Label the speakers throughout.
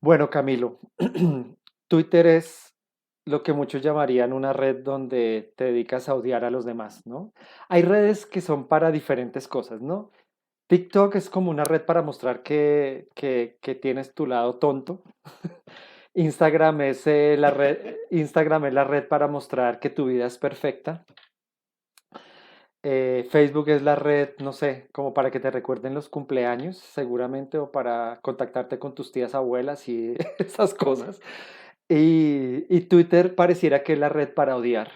Speaker 1: Bueno, Camilo, Twitter es lo que muchos llamarían una red donde te dedicas a odiar a los demás, ¿no? Hay redes que son para diferentes cosas, ¿no? TikTok es como una red para mostrar que tienes tu lado tonto. Instagram es la red para mostrar que tu vida es perfecta. Facebook es la red, no sé, como para que te recuerden los cumpleaños, seguramente, o para contactarte con tus tías abuelas y esas cosas. Y Twitter pareciera que es la red para odiar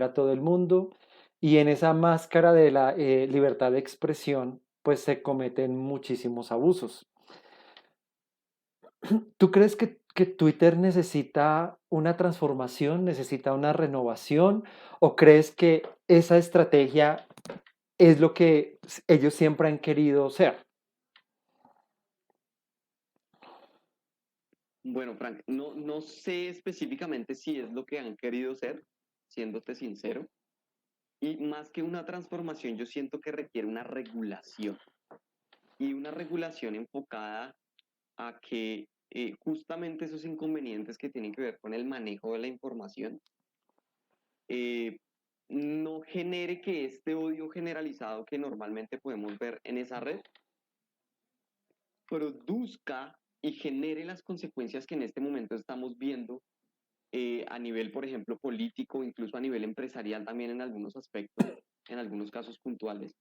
Speaker 1: a todo el mundo. Y en esa máscara de la libertad de expresión, pues se cometen muchísimos abusos. ¿Tú crees que Twitter necesita una transformación, necesita una renovación? ¿O crees que esa estrategia es lo que ellos siempre han querido ser?
Speaker 2: Bueno, Frank, no sé específicamente si es lo que han querido ser, siéndote sincero, y más que una transformación, yo siento que requiere una regulación y una regulación enfocada a que justamente esos inconvenientes que tienen que ver con el manejo de la información eh, no genere que este odio generalizado que normalmente podemos ver en esa red produzca y genere las consecuencias que en este momento estamos viendo a nivel, por ejemplo, político, incluso a nivel empresarial también en algunos aspectos, en algunos casos puntuales.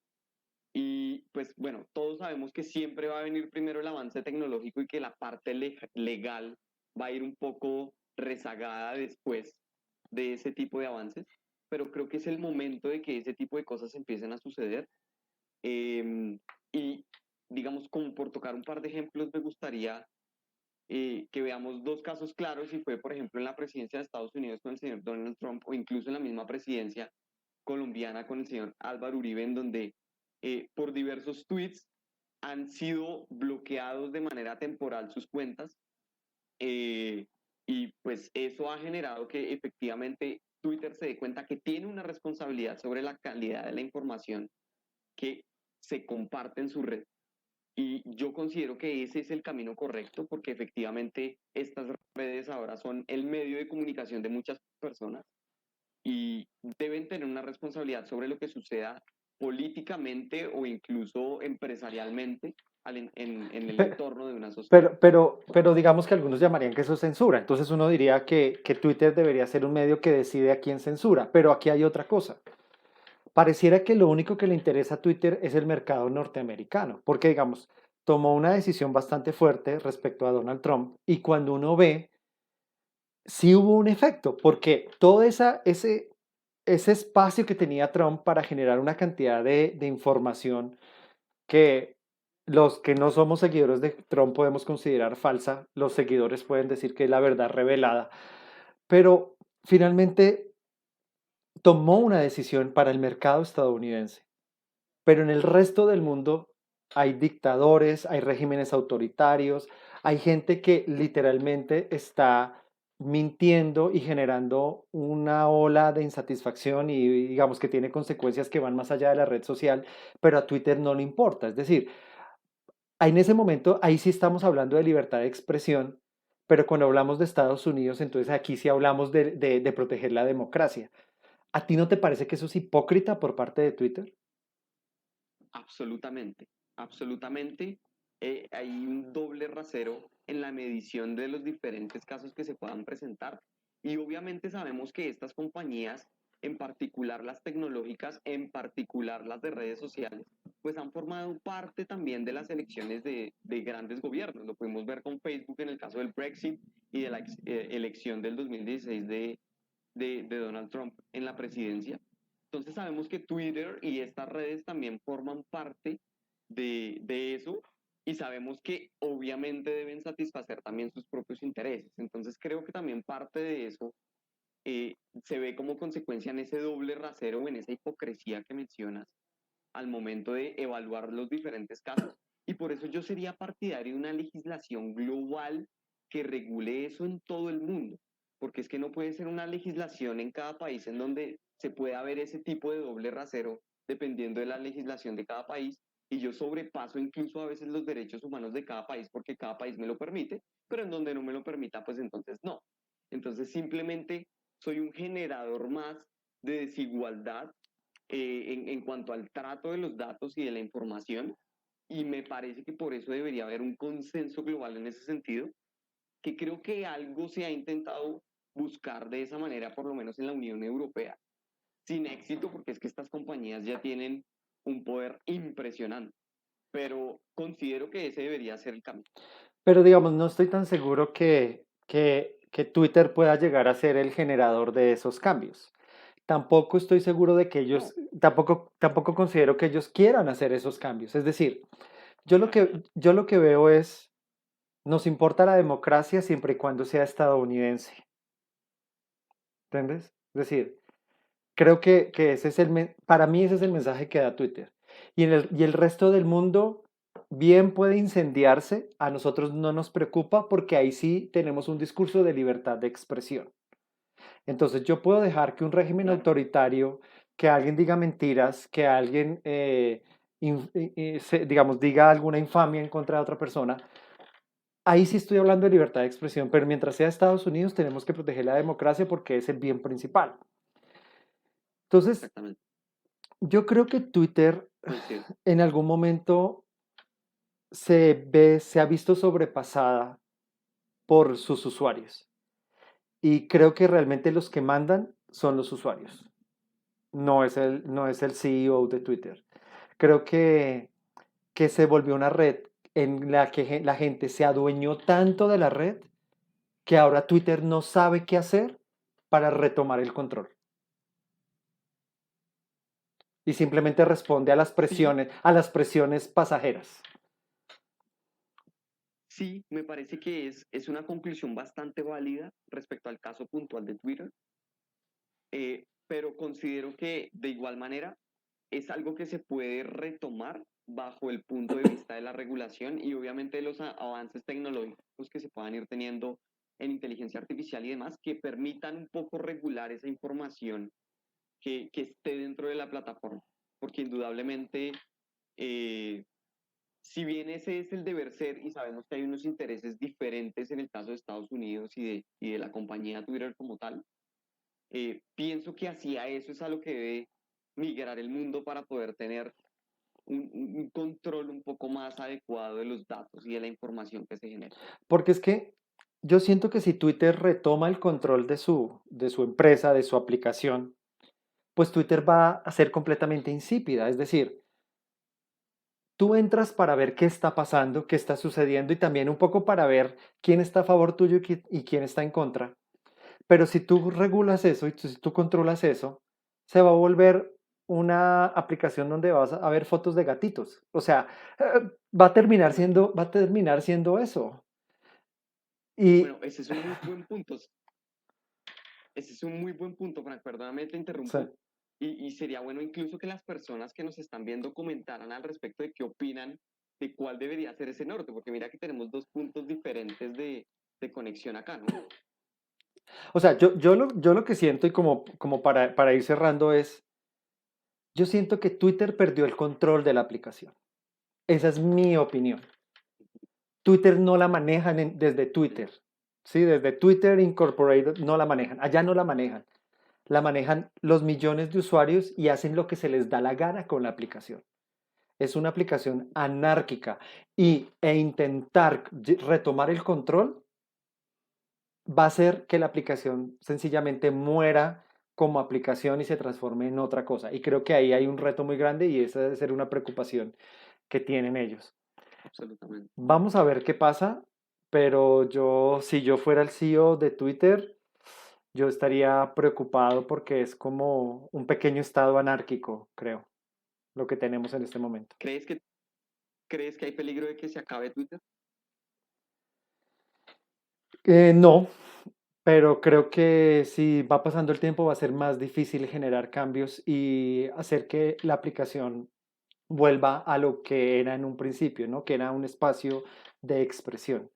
Speaker 2: Y pues bueno, todos sabemos que siempre va a venir primero el avance tecnológico y que la parte legal va a ir un poco rezagada después de ese tipo de avances, pero creo que es el momento de que ese tipo de cosas empiecen a suceder. Y digamos, como por tocar un par de ejemplos, me gustaría que veamos dos casos claros, y fue, por ejemplo, en la presidencia de Estados Unidos con el señor Donald Trump, o incluso en la misma presidencia colombiana con el señor Álvaro Uribe, en donde por diversos tweets han sido bloqueados de manera temporal sus cuentas, eh, y pues eso ha generado que efectivamente Twitter se dé cuenta que tiene una responsabilidad sobre la calidad de la información que se comparte en su red. Y yo considero que ese es el camino correcto porque efectivamente estas redes ahora son el medio de comunicación de muchas personas y deben tener una responsabilidad sobre lo que suceda políticamente o incluso empresarialmente en el
Speaker 1: Pe-
Speaker 2: entorno de una sociedad.
Speaker 1: pero digamos que algunos llamarían que eso es censura. Entonces uno diría que Twitter debería ser un medio que decide a quién censura. Pero aquí hay otra cosa. Pareciera que lo único que le interesa a Twitter es el mercado norteamericano, porque digamos, tomó una decisión bastante fuerte respecto a Donald Trump y cuando uno ve, sí hubo un efecto, porque todo ese espacio que tenía Trump para generar una cantidad de información que los que no somos seguidores de Trump podemos considerar falsa, los seguidores pueden decir que es la verdad revelada, pero finalmente tomó una decisión para el mercado estadounidense. Pero en el resto del mundo hay dictadores, hay regímenes autoritarios, hay gente que literalmente está mintiendo y generando una ola de insatisfacción y digamos que tiene consecuencias que van más allá de la red social, pero a Twitter no le importa. Es decir, en ese momento ahí sí estamos hablando de libertad de expresión, pero cuando hablamos de Estados Unidos, entonces aquí sí hablamos de proteger la democracia. ¿A ti no te parece que eso es hipócrita por parte de Twitter?
Speaker 2: Absolutamente, absolutamente. Hay un doble rasero en la medición de los diferentes casos que se puedan presentar. Y obviamente sabemos que estas compañías, en particular las tecnológicas, en particular las de redes sociales, pues han formado parte también de las elecciones de grandes gobiernos. Lo pudimos ver con Facebook en el caso del Brexit y de la elección del 2016 de Donald Trump en la presidencia. Entonces sabemos que Twitter y estas redes también forman parte de eso, y sabemos que obviamente deben satisfacer también sus propios intereses. Entonces creo que también parte de eso se ve como consecuencia en ese doble rasero o en esa hipocresía que mencionas al momento de evaluar los diferentes casos. Y por eso yo sería partidario de una legislación global que regule eso en todo el mundo, porque es que no puede ser una legislación en cada país en donde se pueda ver ese tipo de doble rasero dependiendo de la legislación de cada país, y yo sobrepaso incluso a veces los derechos humanos de cada país porque cada país me lo permite, pero en donde no me lo permita, pues entonces no. Entonces simplemente soy un generador más de desigualdad en cuanto al trato de los datos y de la información, y me parece que por eso debería haber un consenso global en ese sentido, que creo que algo se ha intentado buscar de esa manera, por lo menos en la Unión Europea, sin éxito, porque es que estas compañías ya tienen un poder impresionante, pero considero que ese debería ser el cambio.
Speaker 1: Pero digamos, no estoy tan seguro que Twitter pueda llegar a ser el generador de esos cambios. Tampoco estoy seguro de que
Speaker 2: No,
Speaker 1: ellos, tampoco considero que ellos quieran hacer esos cambios. Es decir, yo lo que veo es, nos importa la democracia siempre y cuando sea estadounidense. ¿Entiendes? Es decir, creo que ese es para mí ese es el mensaje que da Twitter. Y el resto del mundo bien puede incendiarse, a nosotros no nos preocupa porque ahí sí tenemos un discurso de libertad de expresión. Entonces yo puedo dejar que un régimen
Speaker 2: claro,
Speaker 1: autoritario, que alguien diga mentiras, que alguien, digamos, diga alguna infamia en contra de otra persona. Ahí sí estoy hablando de libertad de expresión, pero mientras sea Estados Unidos tenemos que proteger la democracia porque es el bien principal. Entonces,
Speaker 2: exactamente,
Speaker 1: yo creo que Twitter
Speaker 2: coincido.
Speaker 1: en algún momento se ha visto sobrepasada por sus usuarios. Y creo que realmente los que mandan son los usuarios, no es el CEO de Twitter. Creo que se volvió una red en la que la gente se adueñó tanto de la red que ahora Twitter no sabe qué hacer para retomar el control. Y simplemente responde
Speaker 2: Sí,
Speaker 1: a las presiones pasajeras.
Speaker 2: sí, me parece que es una conclusión bastante válida respecto al caso puntual de Twitter, pero considero que de igual manera es algo que se puede retomar bajo el punto de vista de la regulación y obviamente los avances tecnológicos que se puedan ir teniendo en inteligencia artificial y demás, que permitan un poco regular esa información que esté dentro de la plataforma, porque indudablemente, eh, si bien ese es el deber ser y sabemos que hay unos intereses diferentes en el caso de Estados Unidos y de la compañía Twitter como tal, pienso que hacia eso es a lo que debe migrar el mundo para poder tener un control un poco más adecuado de los datos y de la información que se genera.
Speaker 1: Porque es que yo siento que si Twitter retoma el control de su empresa, de su aplicación, pues Twitter va a ser completamente insípida. Es decir, tú entras para ver qué está pasando, qué está sucediendo y también un poco para ver quién está a favor tuyo y quién está en contra. Pero si tú regulas eso y si tú controlas eso, se va a volver una aplicación donde vas a ver fotos de gatitos. O sea, va a terminar siendo eso. Y
Speaker 2: Bueno, ese es un muy buen punto. Ese es un muy buen punto, Frank. Perdóname, te
Speaker 1: o sea,
Speaker 2: interrumpo. Y sería bueno incluso que las personas que nos están viendo comentaran al respecto de qué opinan de cuál debería ser ese norte, porque mira que tenemos dos puntos diferentes de conexión acá, ¿no?
Speaker 1: yo lo que siento y como para ir cerrando es, yo siento que Twitter perdió el control de la aplicación. Esa es mi opinión. Twitter no la manejan desde Twitter. Sí, desde Twitter Incorporated no la manejan. Allá no la manejan. La manejan los millones de usuarios y hacen lo que se les da la gana con la aplicación. Es una aplicación anárquica intentar retomar el control va a hacer que la aplicación sencillamente muera como aplicación y se transforme en otra cosa. Y creo que ahí hay un reto muy grande y esa debe ser una preocupación que tienen ellos.
Speaker 2: Absolutamente.
Speaker 1: Vamos a ver qué pasa, pero si yo fuera el CEO de Twitter, yo estaría preocupado porque es como un pequeño estado anárquico, creo, lo que tenemos en este momento.
Speaker 2: ¿Crees que hay peligro de que se acabe Twitter?
Speaker 1: No, pero creo que si va pasando el tiempo va a ser más difícil generar cambios y hacer que la aplicación vuelva a lo que era en un principio, ¿no? Que era un espacio de expresión.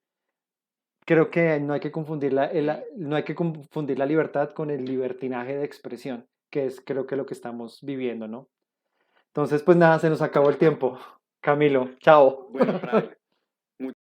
Speaker 1: Creo que no hay que confundir
Speaker 2: Ok.
Speaker 1: no hay que confundir la libertad con el libertinaje de expresión, que es creo que lo que estamos viviendo, ¿no? Entonces, pues nada, se nos acabó el tiempo. Camilo, chao.
Speaker 2: Bueno, Fray,